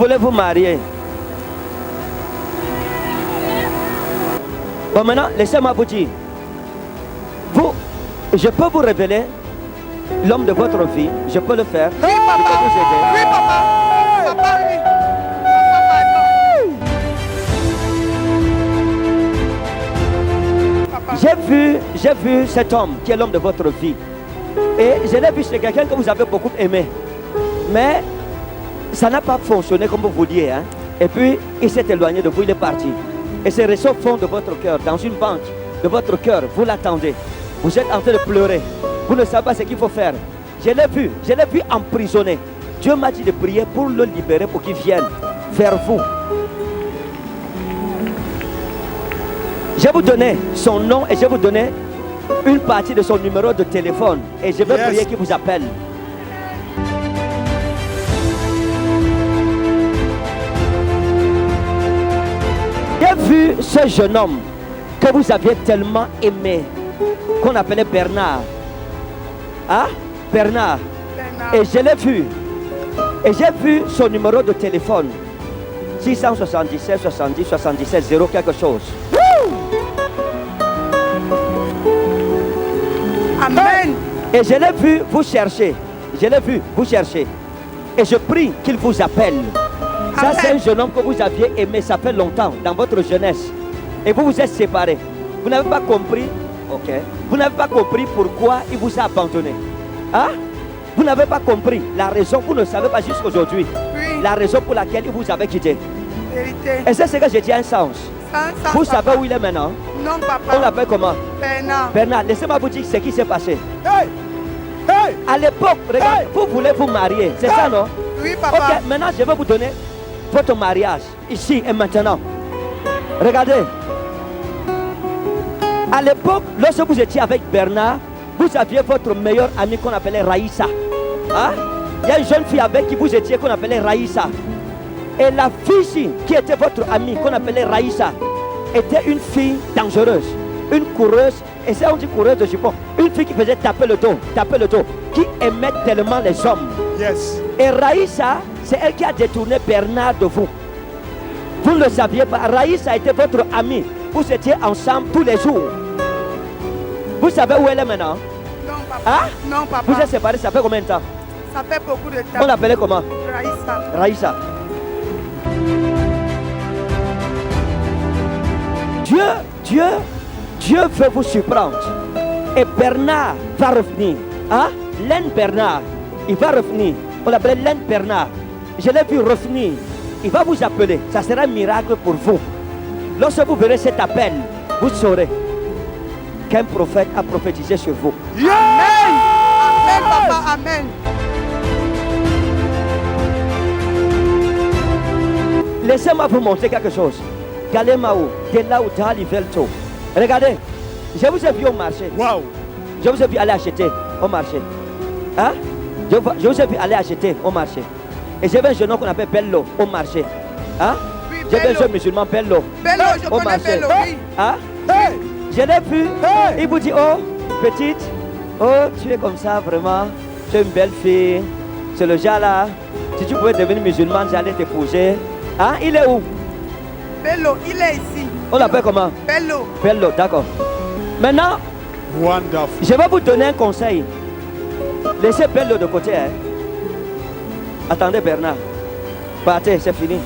voulez vous marier. Bon, maintenant, laissez-moi vous dire. Je peux vous révéler l'homme de votre vie. Je peux le faire. Oui, papa. Je peux vous aider. Oui, papa. Papa, oui. Papa, J'ai vu cet homme qui est l'homme de votre vie. Et je l'ai vu chez quelqu'un que vous avez beaucoup aimé. Mais ça n'a pas fonctionné comme vous vouliez. Hein? Et puis, il s'est éloigné de vous, il est parti. Et c'est resté au fond de votre cœur, dans une banque de votre cœur. Vous l'attendez. Vous êtes en train de pleurer. Vous ne savez pas ce qu'il faut faire. Je l'ai vu emprisonné. Dieu m'a dit de prier pour le libérer, pour qu'il vienne vers vous. Je vais vous donner son nom et je vais vous donner une partie de son numéro de téléphone. Et je vais prier qu'il vous appelle. J'ai vu ce jeune homme que vous aviez tellement aimé, qu'on appelait Bernard. Hein? Bernard. Et je l'ai vu. Et j'ai vu son numéro de téléphone. 677 70 77 0 quelque chose. Amen. Et je l'ai vu vous chercher. Je l'ai vu vous chercher. Et je prie qu'il vous appelle. Ça, c'est un jeune homme que vous aviez aimé, ça fait longtemps, dans votre jeunesse. Et vous vous êtes séparés. Vous n'avez pas compris. Ok. Vous n'avez pas compris pourquoi il vous a abandonné. Hein? Vous n'avez pas compris la raison, vous ne savez pas jusqu'à aujourd'hui. Oui. La raison pour laquelle il vous avait quitté. Vérité. Et c'est ce que j'ai dit à un sens. Vous savez où il est maintenant? Non, papa. On l'appelle comment? Bernard. Bernard, laissez-moi vous dire ce qui s'est passé. Hey. Hey. À l'époque, regardez, vous voulez vous marier, c'est ça, non? Oui, papa. Ok, maintenant je vais vous donner votre mariage, ici et maintenant. Regardez. À l'époque, lorsque vous étiez avec Bernard, vous aviez votre meilleure amie qu'on appelait Raïssa. Hein? Il y a une jeune fille avec qui vous étiez qu'on appelait Raïssa. Et la fille qui était votre amie qu'on appelait Raïssa était une fille dangereuse, une coureuse. Et c'est on dit coureuse de jupon. Une fille qui faisait taper le dos, qui aimait tellement les hommes. Yes. Et Raïssa, c'est elle qui a détourné Bernard de vous. Vous ne le saviez pas. Raïssa était votre amie. Vous étiez ensemble tous les jours. Vous savez où elle est maintenant? Non, papa. Hein? Non, papa. Vous êtes séparés, ça fait combien de temps? Ça fait beaucoup de temps. On l'appelait comment? Raïssa. Raïssa. Dieu veut vous surprendre. Et Bernard va revenir. Hein? Len Bernard, il va revenir. On l'appelle Len Bernard. Je l'ai vu revenir. Il va vous appeler. Ça sera un miracle pour vous. Lorsque vous verrez cet appel, vous saurez qu'un prophète a prophétisé sur vous. Yeah! Amen, papa, amen. Laissez-moi vous montrer quelque chose. Galemao, de là où Dali Velto. Regardez, je vous ai vu au marché. Wow. Je vous ai vu aller acheter au marché. Hein? Je vous ai vu aller acheter au marché. Et j'ai vu un jeune homme qu'on appelle Bello au marché. Hein? Oui, J'ai vu un Bello. jeune musulman Bello. Bello, je au connais marché. Bello, oui. Hein? Hey. Je l'ai vu. Hey. Il vous dit, oh, petite, oh, tu es comme ça, vraiment. Tu es une belle fille. C'est le genre là. Si tu pouvais devenir musulman, j'allais t'épouser. Hein? Il est où? Bello, il est ici. On l'appelle comment? Bello. Bello, d'accord. Maintenant, Wonderful. je vais vous donner un conseil. Laissez Bello de côté. Hein. Attendez Bernard. Partez, c'est fini.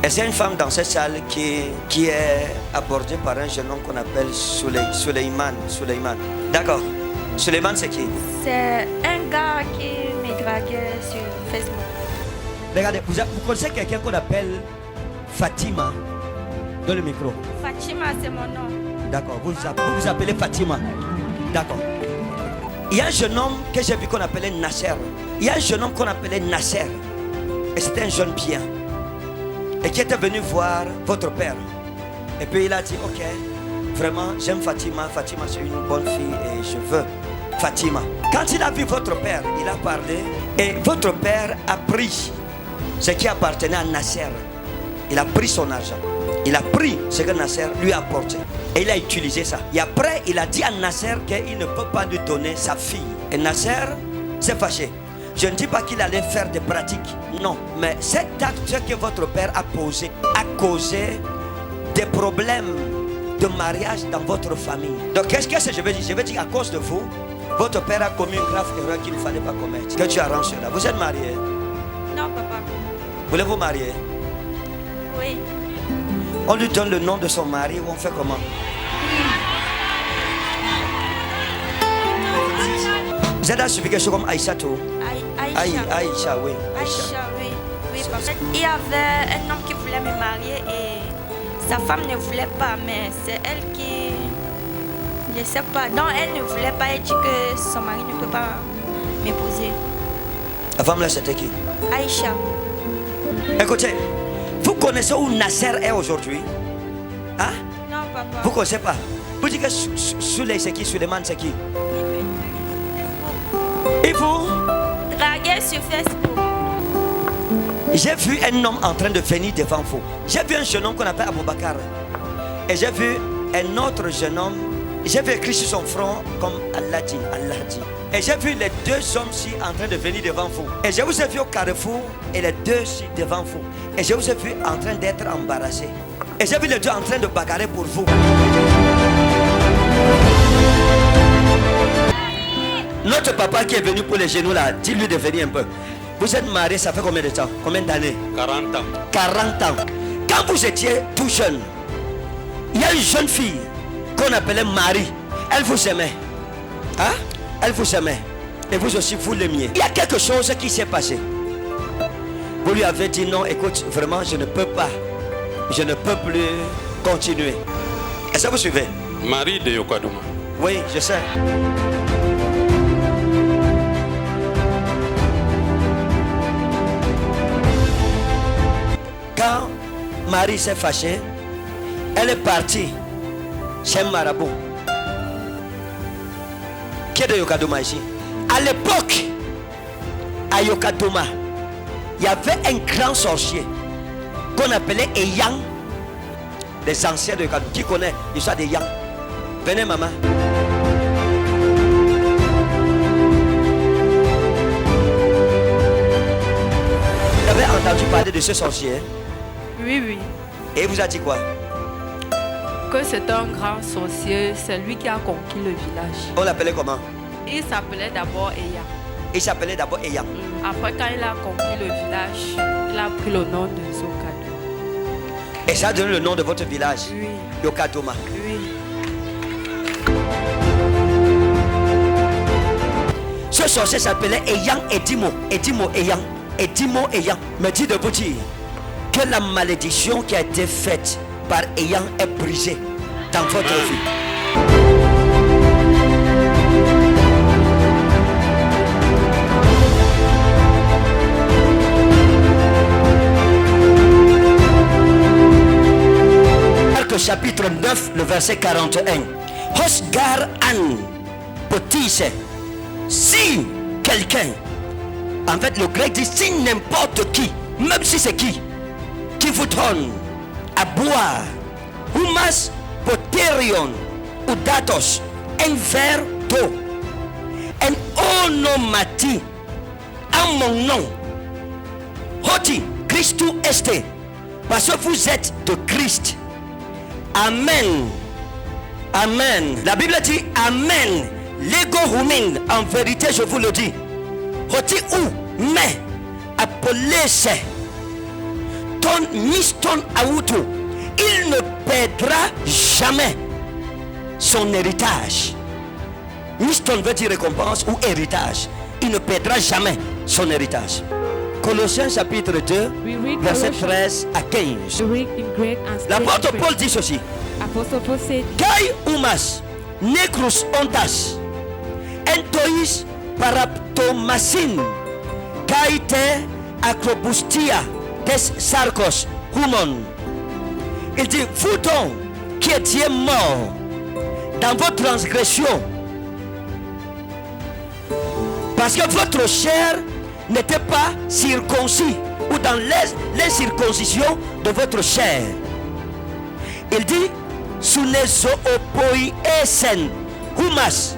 Et c'est une femme dans cette salle qui est abordée par un jeune homme qu'on appelle Suleiman. D'accord. Suleiman, c'est qui? C'est un gars qui me draguait sur Facebook. Regardez, vous connaissez quelqu'un qu'on appelle Fatima? Dans le micro. Fatima, c'est mon nom. D'accord, vous vous appelez Fatima. D'accord. Il y a un jeune homme que j'ai vu qu'on appelait Nasser. Il y a un jeune homme qu'on appelait Nasser. Et c'était un jeune bien. Et qui était venu voir votre père. Et puis il a dit, ok, vraiment j'aime Fatima. Fatima c'est une bonne fille et je veux Fatima. Quand il a vu votre père, il a parlé. Et votre père a pris ce qui appartenait à Nasser. Il a pris son argent. Il a pris ce que Nasser lui a apporté. Et il a utilisé ça. Et après, il a dit à Nasser qu'il ne peut pas lui donner sa fille. Et Nasser s'est fâché. Je ne dis pas qu'il allait faire des pratiques. Non. Mais cet acte que votre père a posé a causé des problèmes de mariage dans votre famille. Donc qu'est-ce que je veux dire? Je veux dire à cause de vous, votre père a commis une grave erreur qu'il ne fallait pas commettre. Que tu arranges cela. Vous êtes marié? Non, papa. Voulez-vous marier? Oui. On lui donne le nom de son mari ou on fait comment? Vous êtes à suivre quelque chose comme Aïcha tout? Aïcha, oui. Aïcha, oui. Oui, papa. Il y avait un homme qui voulait me marier et sa femme ne voulait pas, mais c'est elle qui... Je sais pas. Donc elle ne voulait pas, elle dit que son mari ne peut pas m'épouser. La femme là, c'était qui? Aïcha. Écoutez, vous connaissez où Nasser est aujourd'hui? Hein? Non, papa. Vous ne connaissez pas? Vous dites que Souley c'est qui? Suleiman c'est qui? Et vous? Draguer sur Facebook. J'ai vu un homme en train de venir devant vous. J'ai vu un jeune homme qu'on appelle Aboubakar. Et j'ai vu un autre jeune homme. J'ai vu écrit sur son front comme Allah dit. Et j'ai vu les deux hommes-ci en train de venir devant vous. Et je vous ai vu au carrefour et les deux-ci devant vous. Et je vous ai vu en train d'être embarrassés. Et j'ai vu les deux en train de bagarrer pour vous. Notre papa qui est venu pour les genoux là, dis-lui de venir un peu. Vous êtes marié, ça fait combien de temps? Combien d'années? 40 ans. 40 ans. Quand vous étiez tout jeune, il y a une jeune fille qu'on appelait Marie. Elle vous aimait. Hein? Elle vous aimait. Et vous aussi, vous l'aimiez. Il y a quelque chose qui s'est passé. Vous lui avez dit non, écoute, vraiment, je ne peux pas. Je ne peux plus continuer. Est-ce que vous suivez? Marie de Yokadouma. Oui, je sais. Quand Marie s'est fâchée, elle est partie chez un marabout qui est de Yokadouma ici. À l'époque, à Yokadouma, il y avait un grand sorcier qu'on appelait Eyang. Les anciens de Yokadouma, qui connaît l'histoire des Yang? Venez maman. Vous avez entendu parler de ce sorcier? Oui, oui. Et il vous a dit quoi? Que c'est un grand sorcier, c'est lui qui a conquis le village. On l'appelait comment? Il s'appelait d'abord Eya. Il s'appelait d'abord Eyang. Après, quand il a conquis le village, il a pris le nom de Zokado. Et ça a donné le nom de votre village? Oui. Yokadouma. Oui. Ce sorcier s'appelait Eyang Edimo. Edimo Eyang. Edimo Eyang. Me dit de vous dire que la malédiction qui a été faite par Eyang est brisée dans votre vie. Marc chapitre 9, le verset 41. Hosgar an potise. Si quelqu'un, en fait le grec dit si n'importe qui, même si c'est qui vous donne à boire, humas poterion ou datos, un verre d'eau, un onomati, en mon nom, hoti Christu este, parce que vous êtes de Christ. Amen. Amen. La Bible dit Amen. L'ego humin, en vérité je vous le dis. Hoti ou mais apolese ton miston auto, il ne perdra jamais son héritage. Miston veut dire récompense ou héritage. Il ne perdra jamais son héritage. Colossiens chapitre 2, verset 13 à 15. L'apôtre Paul dit ceci. Kai umas necrus ontas entois paraptomasin kai te acrobustia des sarcos humon. Il dit vous donc qui étiez morts dans vos transgressions, parce que votre chair n'était pas circoncis, ou dans les circoncisions de votre chair. Il dit sous les zoopoiesen humas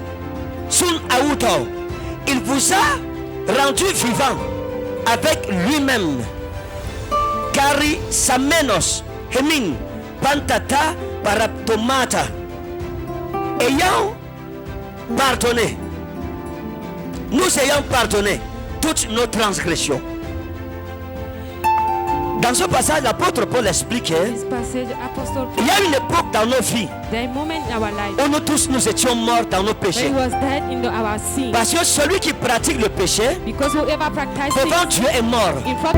sun auto. Il vous a rendu vivant avec lui-même. Kari samenos hemin pantata paraptomata. Ayant pardonné, nous ayons pardonné toutes nos transgressions. Dans ce passage, l'apôtre Paul expliquait This passage, Apostle il y a une époque dans nos vies there are moments in our life où nous tous nous étions morts dans nos when péchés. he was dead in our sin. Parce que celui qui pratique le péché Because whoever practices devant Dieu est mort. in front